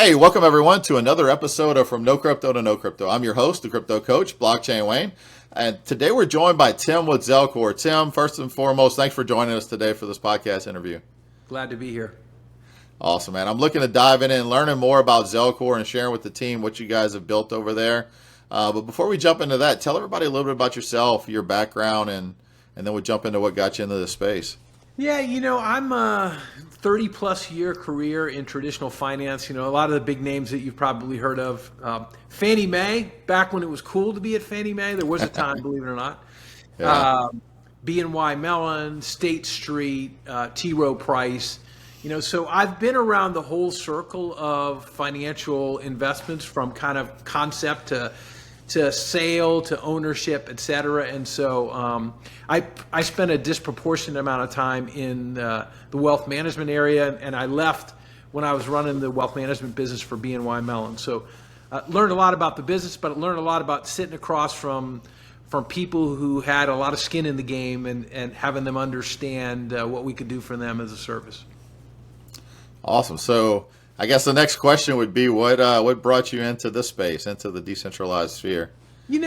Hey, welcome everyone to another episode of From No Crypto to No Crypto. I'm your host, the crypto coach, Blockchain Wayne. And today we're joined by Tim with Zelcore. Tim, first and foremost, thanks for joining us today for this podcast interview. Glad to be here. Awesome, man. I'm looking to dive in and learning more about Zelcore and sharing with the team what you guys have built over there. But before we jump into that, tell everybody a little bit about yourself, your background, and then we'll jump into what got you into this space. Yeah, I'm a 30-plus year career in traditional finance. A lot of the big names that you've probably heard of. Fannie Mae, back when it was cool to be at Fannie Mae. There was a time, believe it or not. Yeah. BNY Mellon, State Street, T. Rowe Price. So I've been around the whole circle of financial investments from kind of concept to sale to ownership, et cetera. And so I spent a disproportionate amount of time in the wealth management area, and I left when I was running the wealth management business for BNY Mellon. So learned a lot about the business, but learned a lot about sitting across from people who had a lot of skin in the game and having them understand what we could do for them as a service. Awesome. So I guess the next question would be what brought you into this space, into the decentralized sphere? When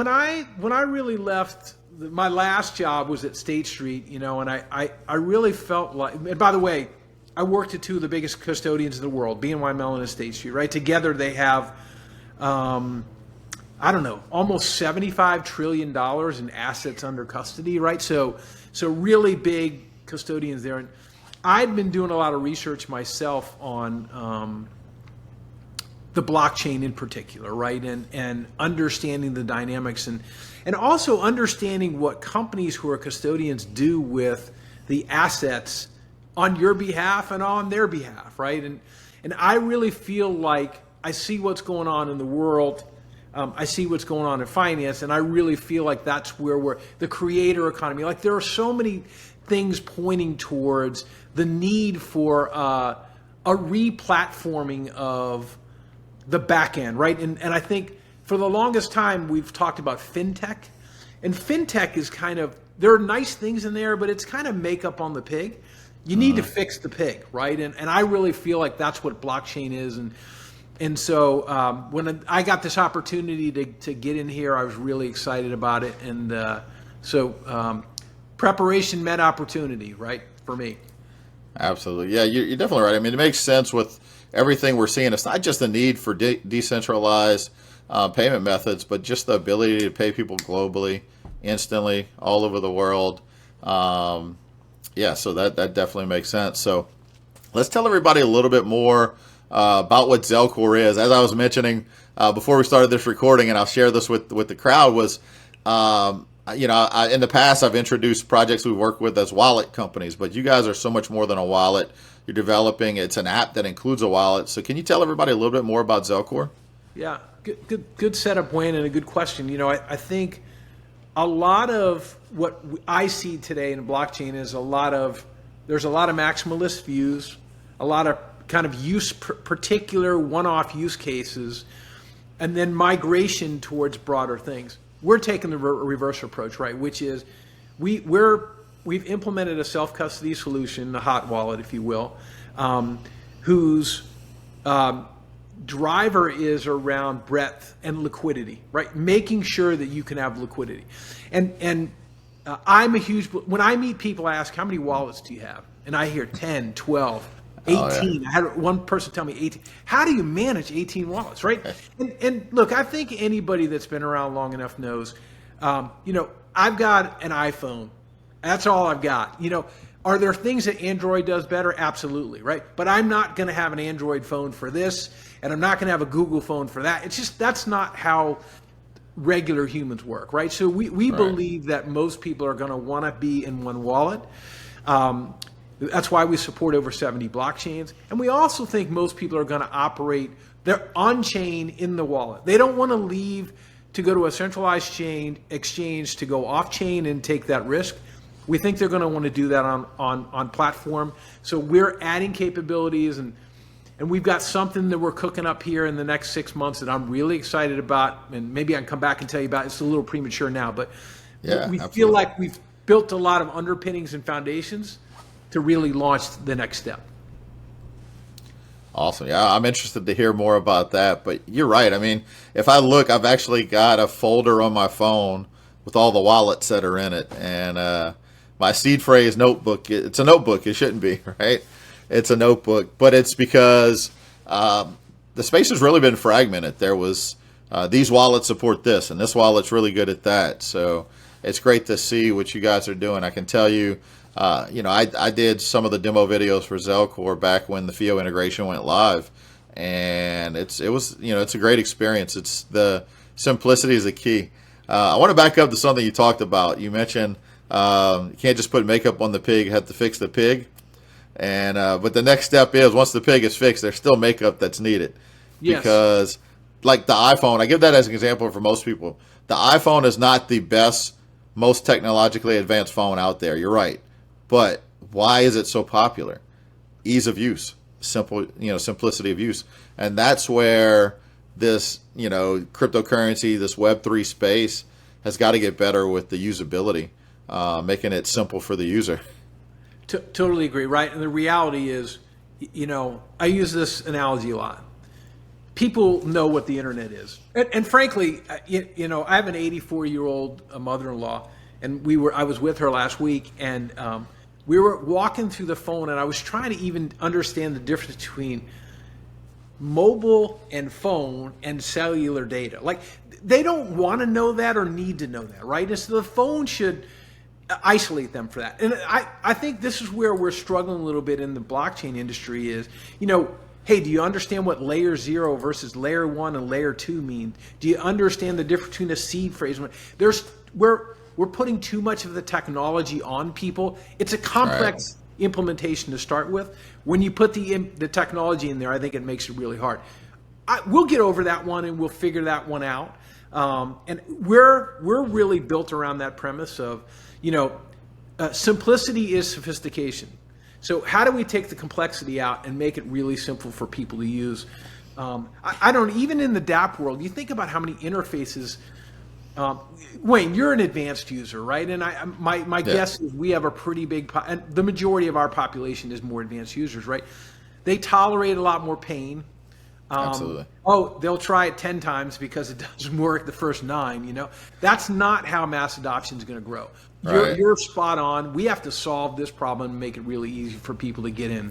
I really left, my last job was at State Street, and I really felt like, and by the way, I worked at two of the biggest custodians in the world, BNY Mellon and State Street, right? Together they have, almost $75 trillion in assets under custody, right? So really big custodians there. And I'd been doing a lot of research myself on the blockchain in particular, right? And understanding the dynamics and also understanding what companies who are custodians do with the assets on your behalf and on their behalf, right? And I really feel like I see what's going on in the world. I see what's going on in finance, and I really feel like that's where we're the creator economy. Like there are so many things pointing towards the need for a re-platforming of the back end, right? And I think for the longest time we've talked about fintech, and fintech is kind of, there are nice things in there, but it's kind of makeup on the pig. You need to fix the pig, right? And I really feel like that's what blockchain is. And so when I got this opportunity to get in here, I was really excited about it. And so preparation met opportunity, right, for me. Absolutely. Yeah, you're definitely right. I mean, it makes sense with everything we're seeing. It's not just the need for decentralized payment methods, but just the ability to pay people globally, instantly, all over the world. So that definitely makes sense. So let's tell everybody a little bit more about what Zelcore is. As I was mentioning before we started this recording, and I'll share this with the crowd, was in the past, I've introduced projects we work with as wallet companies, but you guys are so much more than a wallet. You're developing, it's an app that includes a wallet. So can you tell everybody a little bit more about Zelcore? Yeah, good setup, Wayne, and a good question. I think a lot of what I see today in blockchain is there's a lot of maximalist views, a lot of kind of particular one-off use cases, and then migration towards broader things. We're taking the reverse approach, right? Which is we've implemented a self-custody solution, a hot wallet, if you will, whose driver is around breadth and liquidity, right? Making sure that you can have liquidity. And I'm a huge, when I meet people, I ask, how many wallets do you have? And I hear 10, 12, 18. Oh, yeah. I had one person tell me 18. How do you manage 18 wallets, right? And look, I think anybody that's been around long enough knows, I've got an iPhone. That's all I've got. Are there things that Android does better? Absolutely, right? But I'm not going to have an Android phone for this, and I'm not going to have a Google phone for that. It's just, that's not how regular humans work, right? So we believe that most people are going to want to be in one wallet. That's why we support over 70 blockchains. And we also think most people are going to operate, they're on-chain in the wallet. They don't want to leave to go to a centralized exchange to go off-chain and take that risk. We think they're going to want to do that on platform. So we're adding capabilities, and we've got something that we're cooking up here in the next 6 months that I'm really excited about. And maybe I can come back and tell you about it. It's a little premature now, but we feel like we've built a lot of underpinnings and foundations to really launch the next step. Awesome. Yeah, I'm interested to hear more about that. But you're right. I mean, if I look, I've actually got a folder on my phone with all the wallets that are in it, and my seed phrase notebook. It's a notebook. It shouldn't be, right? It's a notebook, but it's because the space has really been fragmented. There was these wallets support this, and this wallet's really good at that. So it's great to see what you guys are doing. I can tell you, I did some of the demo videos for Zelcore back when the FIO integration went live, and it's a great experience. It's the simplicity is the key. I want to back up to something you talked about. You mentioned you can't just put makeup on the pig; you have to fix the pig. And but the next step is once the pig is fixed, there's still makeup that's needed. Yes. Because like the iPhone, I give that as an example for most people. The iPhone is not the best, most technologically advanced phone out there. You're right. But why is it so popular? Ease of use, simplicity of use. And that's where this, cryptocurrency, this Web3 space has got to get better with the usability, making it simple for the user. Totally agree, right? And the reality is, I use this analogy a lot. People know what the internet is. And frankly, I have an 84-year-old mother-in-law, and I was with her last week, and we were walking through the phone, and I was trying to even understand the difference between mobile and phone and cellular data. Like, they don't want to know that or need to know that, right? And so the phone should isolate them for that. And I think this is where we're struggling a little bit in the blockchain industry is, hey, do you understand what layer 0 versus layer 1 and layer 2 mean? Do you understand the difference between a seed phrase? We're putting too much of the technology on people. It's a complex implementation to start with. When you put the technology in there, I think it makes it really hard. We'll get over that one and we'll figure that one out. And we're really built around that premise of, simplicity is sophistication. So how do we take the complexity out and make it really simple for people to use? I don't, even in the dApp world, you think about how many interfaces. Wayne, you're an advanced user, right? And my guess is we have a pretty big, and the majority of our population is more advanced users, right? They tolerate a lot more pain. Absolutely. Oh, they'll try it 10 times because it doesn't work the first 9, That's not how mass adoption is going to grow. You're spot on. We have to solve this problem and make it really easy for people to get in.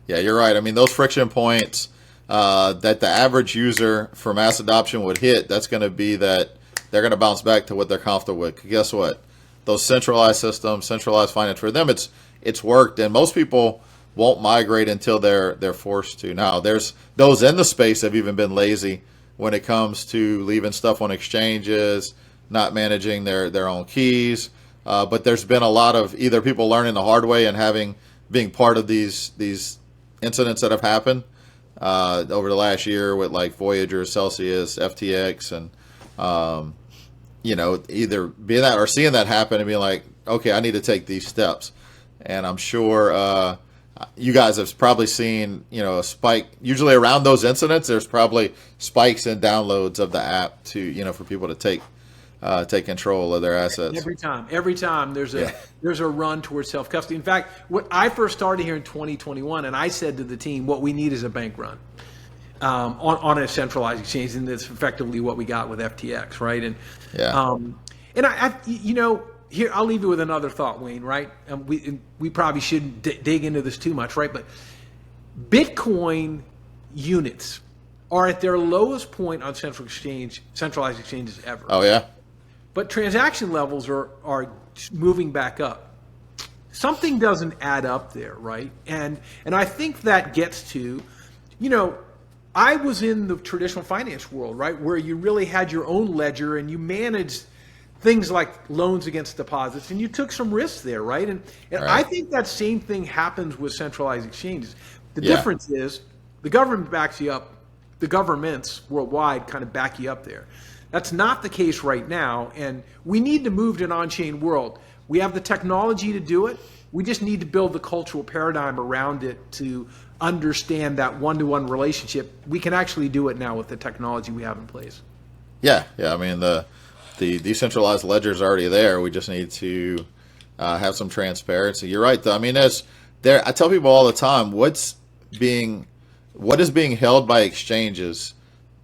Yeah, you're right. I mean, those friction points that the average user for mass adoption would hit, that's going to be that they're going to bounce back to what they're comfortable with. Guess what? Those centralized systems, centralized finance, for them, it's worked. And most people won't migrate until they're forced to. Now, there's those in the space have even been lazy when it comes to leaving stuff on exchanges, not managing their own keys. But there's been a lot of either people learning the hard way and being part of these incidents that have happened over the last year with like Voyager, Celsius, FTX, and either being that or seeing that happen and being like, okay, I need to take these steps. And I'm sure you guys have probably seen, a spike. Usually around those incidents, there's probably spikes in downloads of the app to, for people to take control of their assets. Every time there's a run towards self-custody. In fact, what I first started here in 2021, and I said to the team, what we need is a bank run on a centralized exchange, and that's effectively what we got with FTX, right? And here I'll leave you with another thought, Wayne. Right? We probably shouldn't dig into this too much, right? But Bitcoin units are at their lowest point on centralized exchanges ever. Oh yeah. But transaction levels are moving back up. Something doesn't add up there, right? And I think that gets to, I was in the traditional finance world, right, where you really had your own ledger and you managed things like loans against deposits, and you took some risks there, right? And I think that same thing happens with centralized exchanges. The difference is the government backs you up. The governments worldwide kind of back you up there. That's not the case right now, and we need to move to an on-chain world. We have the technology to do it. We just need to build the cultural paradigm around it to understand that one-to-one relationship. We can actually do it now with the technology we have in place. Yeah. I mean, the decentralized ledger is already there. We just need to have some transparency. You're right, though. I mean, I tell people all the time, what's being what is being held by exchanges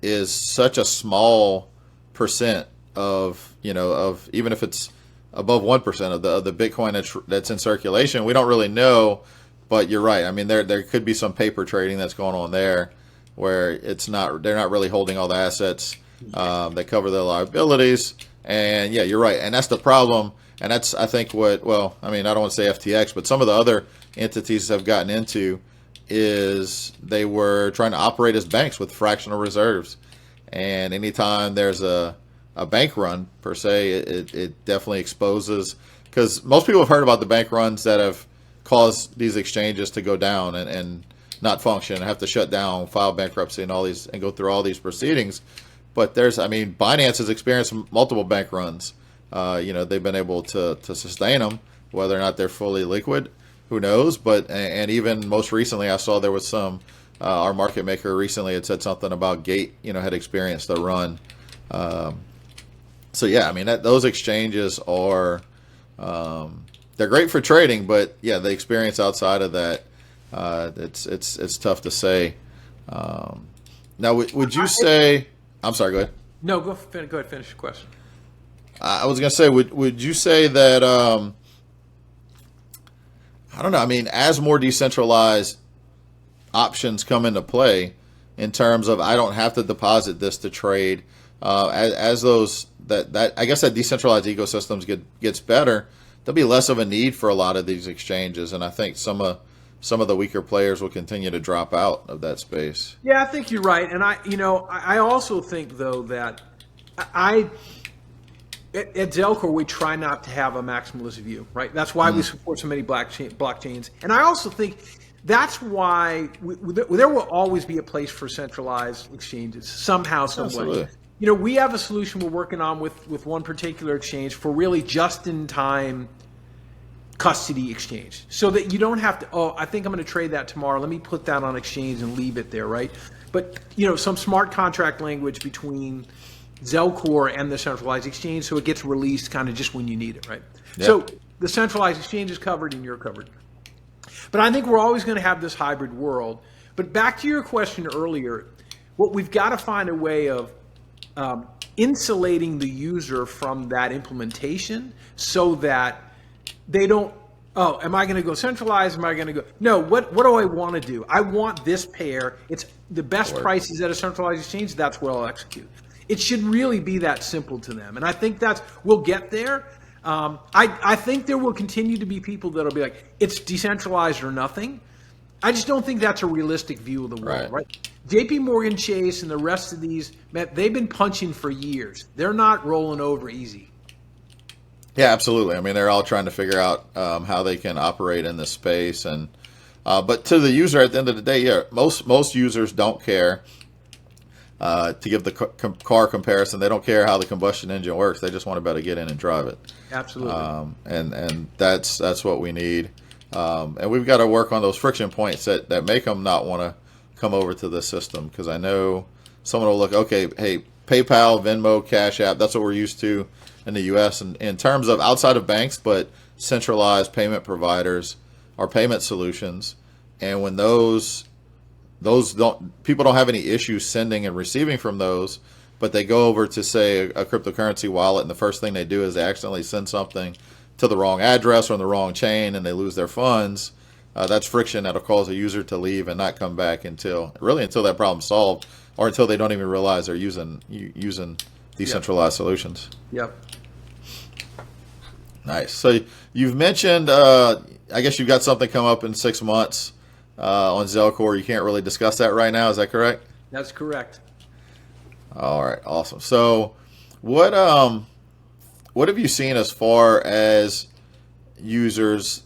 is such a small percent of, of, even if it's above 1% of the Bitcoin that's in circulation. We don't really know, but you're right. I mean, there could be some paper trading that's going on there where they're not really holding all the assets that cover their liabilities. And yeah, you're right. And that's the problem. And that's, I think, I don't want to say FTX, but some of the other entities have gotten into is they were trying to operate as banks with fractional reserves. And anytime there's a bank run, per se, it definitely exposes, because most people have heard about the bank runs that have caused these exchanges to go down and not function, have to shut down, file bankruptcy and all these, and go through all these proceedings. But Binance has experienced multiple bank runs. They've been able to sustain them, whether or not they're fully liquid, who knows? But and even most recently, I saw there was some. Our market maker recently had said something about Gate, had experienced a run. So yeah, those exchanges are they're great for trading, but yeah, the experience outside of that, it's tough to say. Now, would you say? I'm sorry. Go ahead. No, go ahead. Finish your question. I was going to say, would you say that, I don't know, as more decentralized options come into play in terms of I don't have to deposit this to trade, as those, I guess that decentralized ecosystems gets better, there'll be less of a need for a lot of these exchanges. And I think some of the weaker players will continue to drop out of that space. Yeah, I think you're right. And I also think, though, that at Zelcore, we try not to have a maximalist view, right? That's why we support so many blockchains. And I also think that's why there will always be a place for centralized exchanges somehow, some Absolutely. way. We have a solution we're working on with one particular exchange for really just-in-time custody exchange, so that you don't have to, I think I'm going to trade that tomorrow, let me put that on exchange and leave it there, right? But some smart contract language between Zelcore and the centralized exchange, so it gets released kind of just when you need it, right? Yep. So the centralized exchange is covered and you're covered. But I think we're always going to have this hybrid world. But back to your question earlier, what we've got to find a way of insulating the user from that implementation, so that they don't, am I going to go centralized? Am I going to go? No, what do I want to do? I want this pair. It's the best prices at a centralized exchange. That's what I'll execute. It should really be that simple to them. And I think we'll get there. I think there will continue to be people that'll be like, it's decentralized or nothing. I just don't think that's a realistic view of the world, right? JP Morgan Chase and the rest of these, man, they've been punching for years. They're not rolling over easy. Yeah, absolutely. They're all trying to figure out how they can operate in this space, and but to the user, at the end of the day, yeah, most users don't care. To give the car comparison, they don't care how the combustion engine works. They just want to be able to get in and drive it. Absolutely. And that's what we need. And we've got to work on those friction points that make them not want to come over to this system. Because I know someone will look, okay, hey, PayPal, Venmo, Cash App, that's what we're used to in the U.S. And in terms of outside of banks, but centralized payment providers or payment solutions. And when people don't have any issues sending and receiving from those, but they go over to, say, a cryptocurrency wallet, and the first thing they do is they accidentally send something to the wrong address or on the wrong chain, and they lose their funds. That's friction that'll cause a user to leave and not come back until that problem's solved, or until they don't even realize they're using decentralized solutions. Yep. Nice. So you've mentioned, I guess you've got something come up in 6 months on Zelcore. You can't really discuss that right now. Is that correct? That's correct. All right. Awesome. So what have you seen as far as users?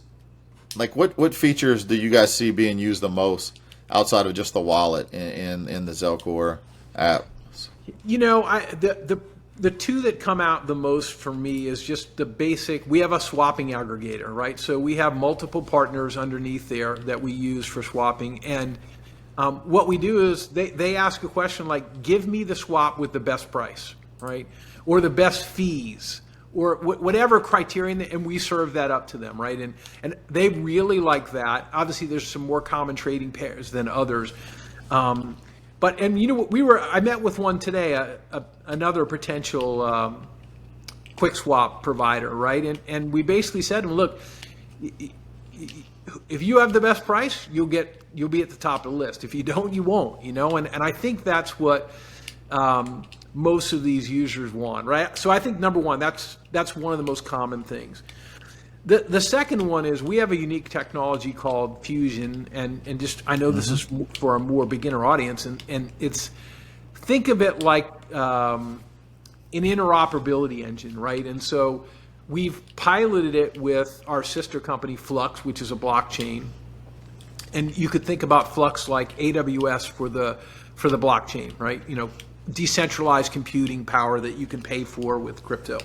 Like what features do you guys see being used the outside of just the wallet in the Zelcore app? The two that come out the most for me is just the basic. We have a swapping aggregator, right? So we have multiple partners underneath there that we use for swapping. And what we do is they ask a question like, give me the swap with the best price, right? Or the best fees, or whatever criterion, and we serve that up to them, right? And they really like that. Obviously, there's some more common trading pairs than others. But and I met with one today, another potential quick swap provider, right? And we basically said to them, look, if you have the best price, you'll be at the top of the list. If you don't, you won't. And I think that's what most of these users want, right? So I think number one, that's one of the most common things. The second one is we have a unique technology called Fusion, and just I know this is for a more beginner audience, and it's, think of it like an interoperability engine, right? And so we've piloted it with our sister company Flux, which is a blockchain, and you could think about Flux like AWS for the blockchain, right? Decentralized computing power that you can pay for with crypto,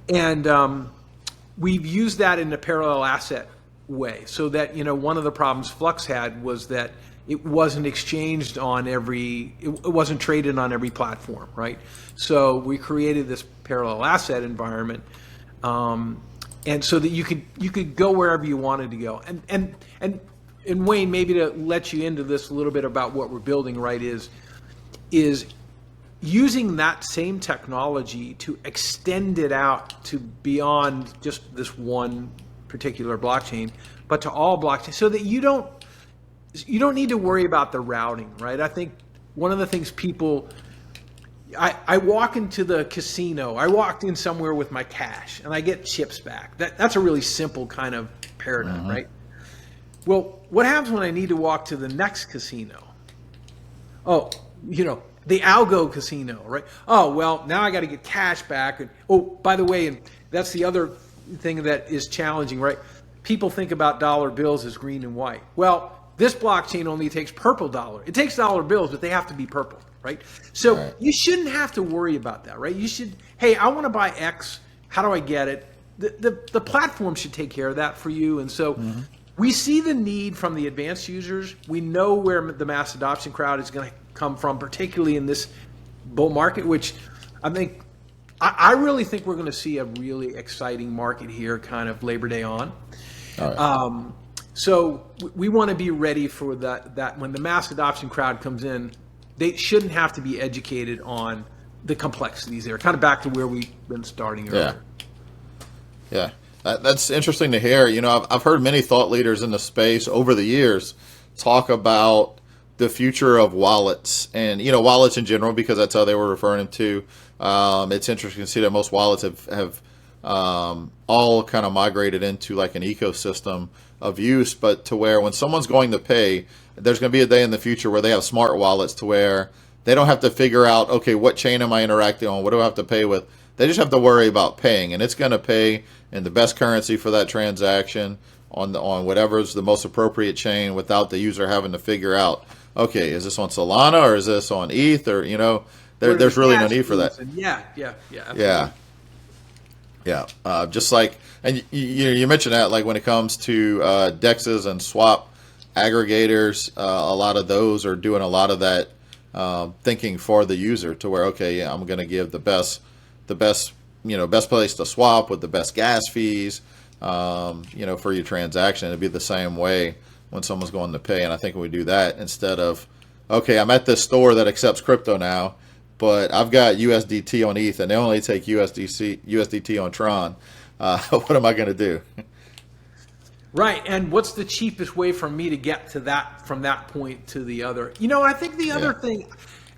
and we've used that in a parallel asset way, so that one of the problems Flux had was that it wasn't exchanged it wasn't traded on every platform, right? So we created this parallel asset environment, and so that you could go wherever you wanted to go. And Wayne, maybe to let you into this a little bit about what we're building, right, is using that same technology to extend it out to beyond just this one particular blockchain, but to all blockchains, so that you don't need to worry about the routing, right? I think one of the things I walk into the casino, I walked in somewhere with my cash and I get chips back. That's a really simple kind of paradigm, right? Well, what happens when I need to walk to the next casino? Oh, the algo casino, right? Oh, well, now I got to get cash back. And, oh, by the way, and that's the other thing that is challenging, right? People think about dollar bills as green and white. Well, this blockchain only takes purple dollar. It takes dollar bills, but they have to be purple, right? So you shouldn't have to worry about that, right? You should, hey, I want to buy X. How do I get it? The platform should take care of that for you. And so we see the need from the advanced users. We know where the mass adoption crowd is going to come from, particularly in this bull market, which I really think we're going to see a really exciting market here, kind of Labor Day on. All right. So we want to be ready for that when the mass adoption crowd comes in, they shouldn't have to be educated on the complexities there. Kind of back to where we've been starting earlier. Yeah. That's interesting to hear. I've heard many thought leaders in the space over the years talk about the future of wallets and, wallets in general, because that's how they were referring to. It's interesting to see that most wallets have all kind of migrated into like an ecosystem of use, but to where when someone's going to pay, there's going to be a day in the future where they have smart wallets to where they don't have to figure out, okay, what chain am I interacting on? What do I have to pay with? They just have to worry about paying, and it's going to pay in the best currency for that transaction on whatever's the most appropriate chain, without the user having to figure out, okay, is this on Solana or is this on ETH, or there's really no need for that. Yeah. Just like, and you mentioned that, like when it comes to dexes and swap aggregators, a lot of those are doing a lot of that thinking for the user, to where, okay, yeah, I'm going to give the best place to swap with the best gas fees, for your transaction. It'd be the same way when someone's going to pay. And I think we do that instead of, okay, I'm at this store that accepts crypto now, but I've got USDT on ETH and they only take USDT on Tron. What am I going to do? Right, and what's the cheapest way for me to get to that, from that point to the other? I think the other thing,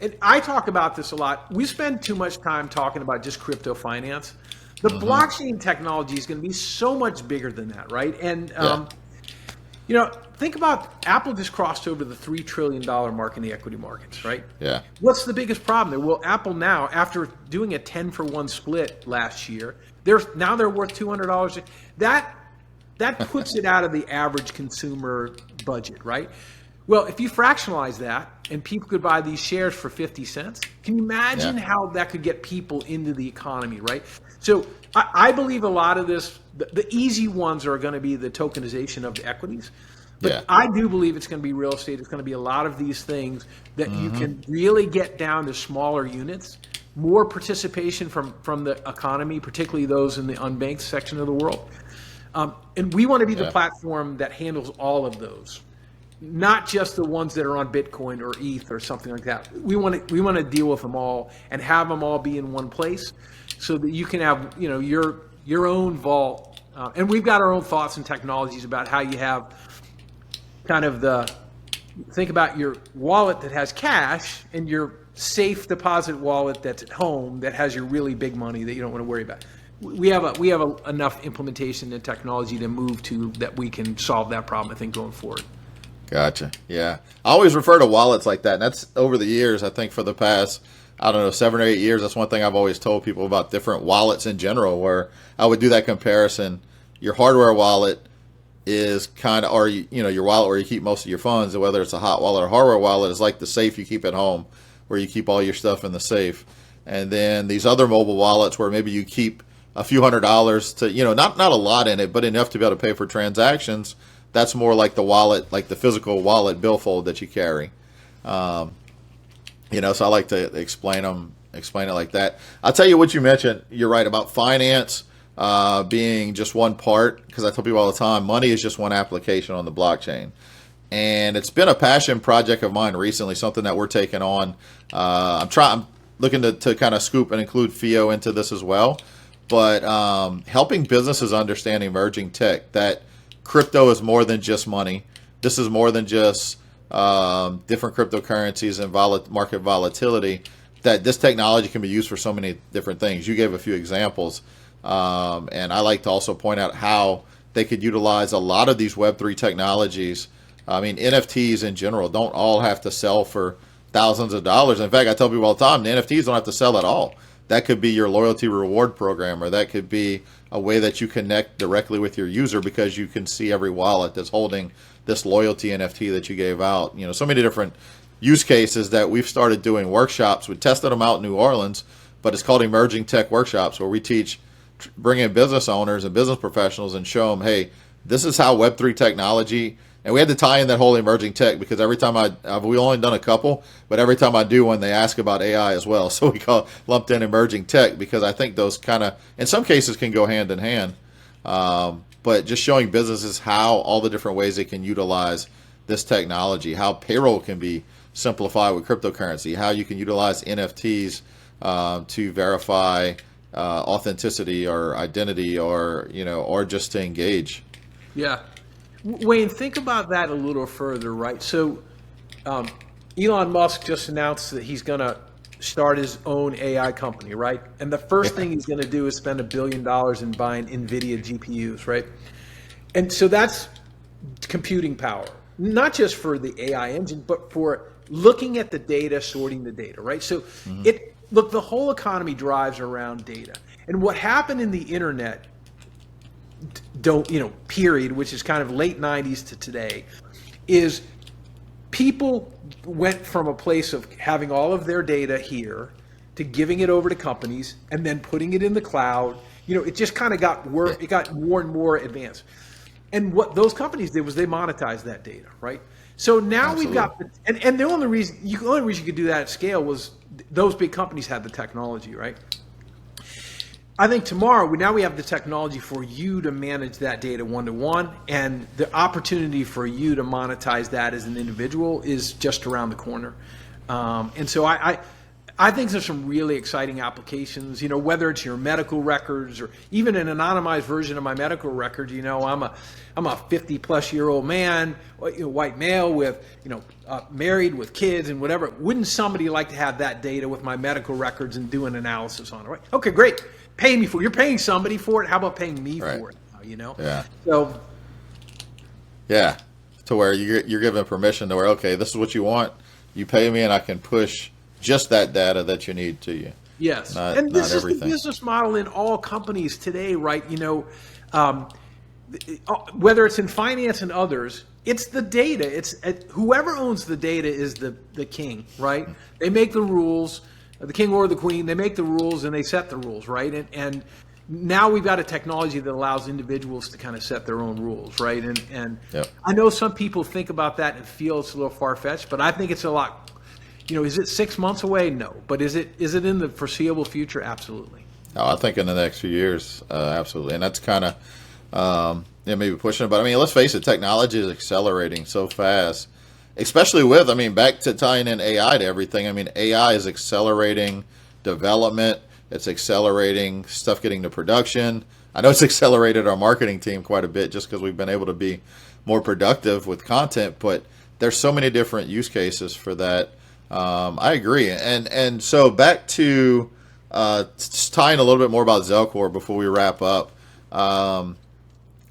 and I talk about this a lot, we spend too much time talking about just crypto finance. The blockchain technology is going to be so much bigger than that, right? And think about Apple just crossed over the $3 trillion mark in the equity markets, right? Yeah. What's the biggest problem there? Well, Apple now, after doing a 10-for-1 split last year, they're worth $200. That puts it out of the average consumer budget, right? Well, if you fractionalize that and people could buy these shares for 50 cents, can you imagine how that could get people into the economy, right? So I believe a lot of this, the easy ones are going to be the tokenization of the equilities. But I do believe it's going to be real estate. It's going to be a lot of these things that you can really get down to smaller units, more participation from the economy, particularly those in the unbanked section of the world. And we want to be the platform that handles all of those. not just the ones that are on Bitcoin or ETH or something like that. We want to deal with them all and have them all be in one place, so that you can have your own vault. And we've got our own thoughts and technologies about how you have kind of think about your wallet that has cash and your safe deposit wallet that's at home that has your really big money that you don't want to worry about. We have enough implementation and technology to move to that we can solve that problem, I think, going forward. Gotcha. Yeah. I always refer to wallets like that. And that's over the years, I think for the past, I don't know, 7 or 8 years. That's one thing I've always told people about different wallets in general, where I would do that comparison. Your hardware wallet is kind of, or your wallet where you keep most of your funds, whether it's a hot wallet or hardware wallet, is like the safe you keep at home, where you keep all your stuff in the safe. And then these other mobile wallets where maybe you keep a few $100s to, not a lot in it, but enough to be able to pay for transactions. That's more like the wallet, like the physical wallet billfold that you carry. So I like to explain it like that. I'll tell you what you mentioned. You're right about finance being just one part, because I tell people all the time, money is just one application on the blockchain. And it's been a passion project of mine recently, something that we're taking on. I'm looking to kind of scoop and include FIO into this as well. But helping businesses understand emerging tech, that crypto is more than just money. This is more than just different cryptocurrencies and market volatility, that this technology can be used for so many different things. You gave a few examples. And I like to also point out how they could utilize a lot of these Web3 technologies. I mean, NFTs in general don't all have to sell for thousands of dollars. In fact, I tell people all the time, the NFTs don't have to sell at all. That could be your loyalty reward program, or that could be a way that you connect directly with your user, because you can see every wallet that's holding this loyalty NFT that you gave out. So many different use cases that we've started doing workshops. We tested them out in New Orleans, but it's called Emerging Tech Workshops, where we bring in business owners and business professionals and show them, hey, this is how Web3 technology. And we had to tie in that whole emerging tech, because every time we only done a couple, but every time I do one, they ask about AI as well. So we lumped in emerging tech, because I think those kind of, in some cases, can go hand in hand. But just showing businesses how all the different ways they can utilize this technology, how payroll can be simplified with cryptocurrency, how you can utilize NFTs to verify authenticity or identity, or just to engage. Yeah. Wayne, think about that a little further, right? So Elon Musk just announced that he's going to start his own AI company, right? And the first thing he's going to do is spend $1 billion in buying NVIDIA GPUs, right? And so that's computing power, not just for the AI engine, but for looking at the data, sorting the data, right? So look, the whole economy drives around data. And what happened in the internet, period, which is kind of late 90s to today, is people went from a place of having all of their data here to giving it over to companies and then putting it in the cloud. It just kind of got it got more and more advanced. And what those companies did was they monetized that data, right? So now we've got, and the only reason you could do that at scale was those big companies had the technology, right? I think tomorrow, now we have the technology for you to manage that data one-to-one, and the opportunity for you to monetize that as an individual is just around the corner. And so I think there's some really exciting applications, whether it's your medical records or even an anonymized version of my medical record. I'm a 50-plus-year-old man, white male with, married with kids and whatever. Wouldn't somebody like to have that data with my medical records and do an analysis on it, right? Okay, great. Pay me for it. You're paying somebody for it. How about paying me for it? Yeah. So. Yeah. To where you're given permission to where, okay, this is what you want. You pay me and I can push just that data that you need to you. Yes. Not this is everything. The business model in all companies today, right? Whether it's in finance and others, it's the data. It's whoever owns the data is the king, right? They make the rules. The king or the queen, they make the rules and they set the rules, right? And now we've got a technology that allows individuals to kind of set their own rules, right? And I know some people think about that and feel it's a little far-fetched, but I think it's a lot. Is it 6 months away? No. But is it in the foreseeable future? Absolutely. Oh, I think in the next few years, absolutely. And that's kind of yeah, maybe pushing it. But I mean, let's face it, technology is accelerating so fast, especially with, I mean, back to tying in AI to everything. I mean, AI is accelerating development. It's accelerating stuff getting to production. I know it's accelerated our marketing team quite a bit just because we've been able to be more productive with content, but there's so many different use cases for that. I agree. And so back to just tying a little bit more about Zelcore before we wrap up.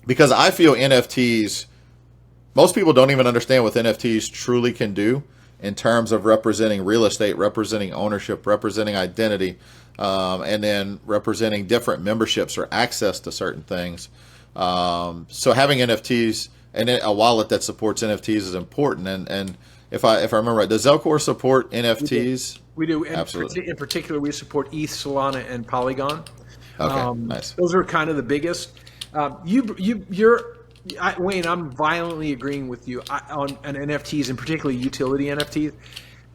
Because I feel NFTs, most people don't even understand what NFTs truly can do in terms of representing real estate, representing ownership, representing identity, and then representing different memberships or access to certain things. So having NFTs and a wallet that supports NFTs is important. And if I remember right, does Zelcore support NFTs? We do. Absolutely. In particular, we support ETH, Solana, and Polygon. Okay, nice. Those are kind of the biggest. Wayne, I'm violently agreeing with you on NFTs, and particularly utility NFTs.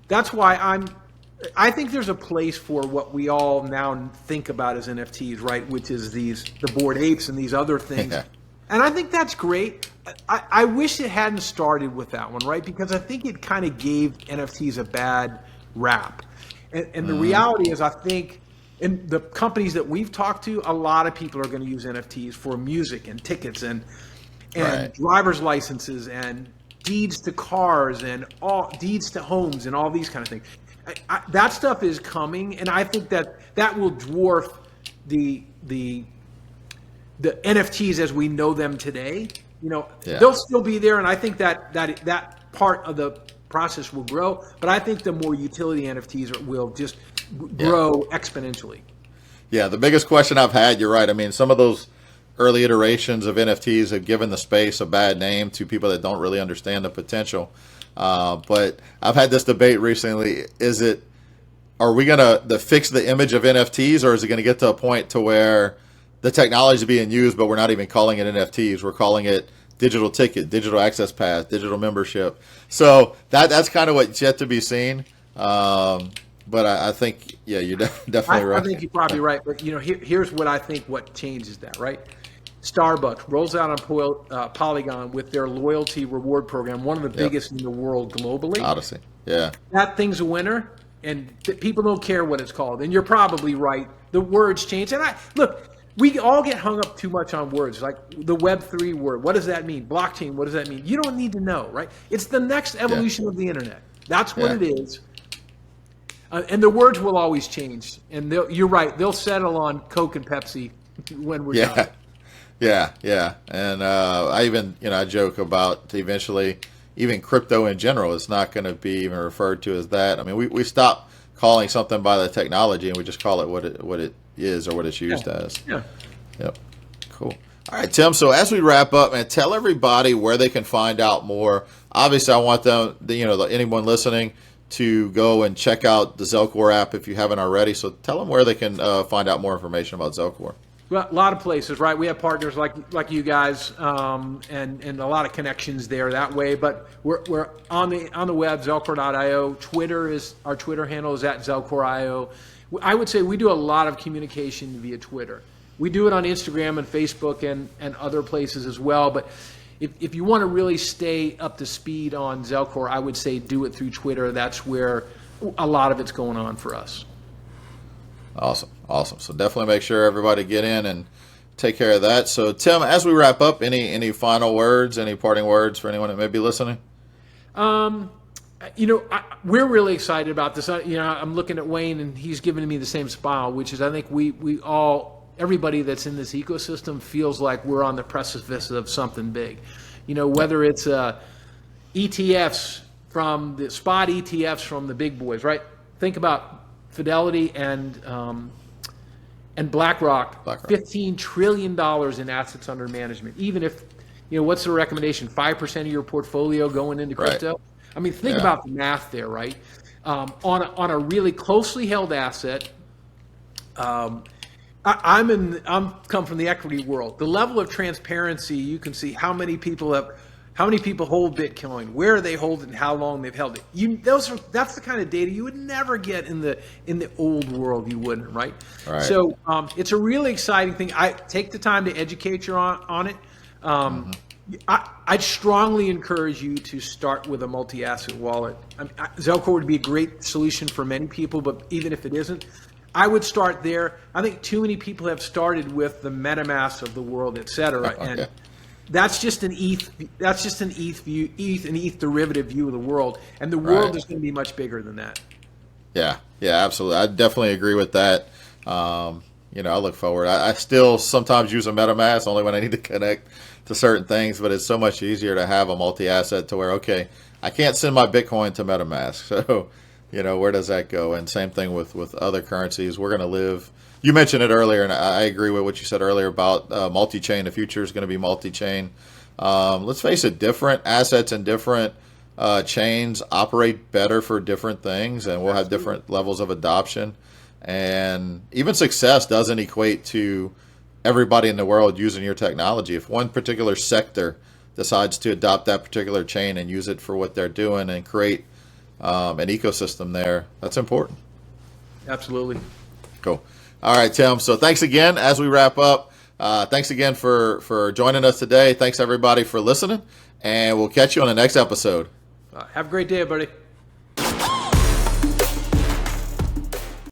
That's why I think there's a place for what we all now think about as NFTs, right? Which is the Bored Apes and these other things. Yeah. And I think that's great. I wish it hadn't started with that one, right? Because I think it kind of gave NFTs a bad rap. And the reality is, I think in the companies that we've talked to, a lot of people are going to use NFTs for music and tickets and Right. driver's licenses and deeds to cars and all deeds to homes and all these kind of things. That stuff is coming, and I think that will dwarf the NFTs as we know them today. They'll still be there, and I think that part of the process will grow. But I think the more utility NFTs will just grow exponentially. Yeah, the biggest question I've had, you're right. I mean, some of those early iterations of NFTs have given the space a bad name to people that don't really understand the potential. But I've had this debate recently. Are we going to fix the image of NFTs, or is it going to get to a point to where the technology is being used, but we're not even calling it NFTs? We're calling it digital ticket, digital access pass, digital membership. So that's kind of what's yet to be seen. But I think, yeah, you're definitely right. I think you're probably right. But, here's what I think what changes that, right? Starbucks rolls out on Polygon with their loyalty reward program, one of the biggest in the world globally. Odyssey, yeah. That thing's a winner, and people don't care what it's called. And you're probably right. The words change. And look, we all get hung up too much on words, like the Web3 word. What does that mean? Blockchain, what does that mean? You don't need to know, right? It's the next evolution of the internet. That's what it is. And the words will always change. And you're right. They'll settle on Coke and Pepsi when we're done. Yeah. And I joke about eventually even crypto in general is not going to be even referred to as that. I mean, we stop calling something by the technology and we just call it what it is or what it's used as. Yeah. Yep. Cool. All right, Tim. So as we wrap up, man, tell everybody where they can find out more. Obviously, I want them, anyone listening, to go and check out the Zelcore app if you haven't already. So tell them where they can find out more information about Zelcore. Well, a lot of places, right? We have partners like you guys, and a lot of connections there that way. But we're on the web, Zelcore.io. Our Twitter handle is at Zelcore.io. I would say we do a lot of communication via Twitter. We do it on Instagram and Facebook and other places as well. But if you want to really stay up to speed on Zelcore, I would say do it through Twitter. That's where a lot of it's going on for us. Awesome. So definitely make sure everybody get in and take care of that. So Tim, as we wrap up, any final words, any parting words for anyone that may be listening? We're really excited about this. I'm looking at Wayne and he's giving me the same smile, which is I think everybody that's in this ecosystem feels like we're on the precipice of something big. Whether it's ETFs from the spot ETFs from the big boys, right? Think about Fidelity and BlackRock, $15 trillion in assets under management. Even if, what's the recommendation? 5% of your portfolio going into crypto? Right. I mean, think about the math there, right? On a really closely held asset, I'm come from the equity world. The level of transparency, you can see how many people hold Bitcoin, where they hold it, and how long they've held it. That's the kind of data you would never get in the old world. You wouldn't, right? Right. So it's a really exciting thing. I take the time to educate you on it. I'd strongly encourage you to start with a multi-asset wallet. Zelcore would be a great solution for many people, but even if it isn't, I would start there. I think too many people have started with the MetaMask of the world, et cetera, and that's just an ETH. That's just an ETH view, an ETH derivative view of the world, and the world is going to be much bigger than that. Yeah, absolutely. I definitely agree with that. I look forward. I still sometimes use a MetaMask only when I need to connect to certain things, but it's so much easier to have a multi-asset to where, okay, I can't send my Bitcoin to MetaMask. So, where does that go? And same thing with other currencies. We're going to live. You mentioned it earlier, and I agree with what you said earlier about multi-chain. The future is going to be multi-chain. Let's face it, different assets and different chains operate better for different things, and we'll have different levels of adoption. And even success doesn't equate to everybody in the world using your technology. If one particular sector decides to adopt that particular chain and use it for what they're doing and create an ecosystem there, that's important. Absolutely. Cool. All right, Tim. So thanks again as we wrap up. Thanks again for joining us today. Thanks, everybody, for listening. And we'll catch you on the next episode. Have a great day, everybody.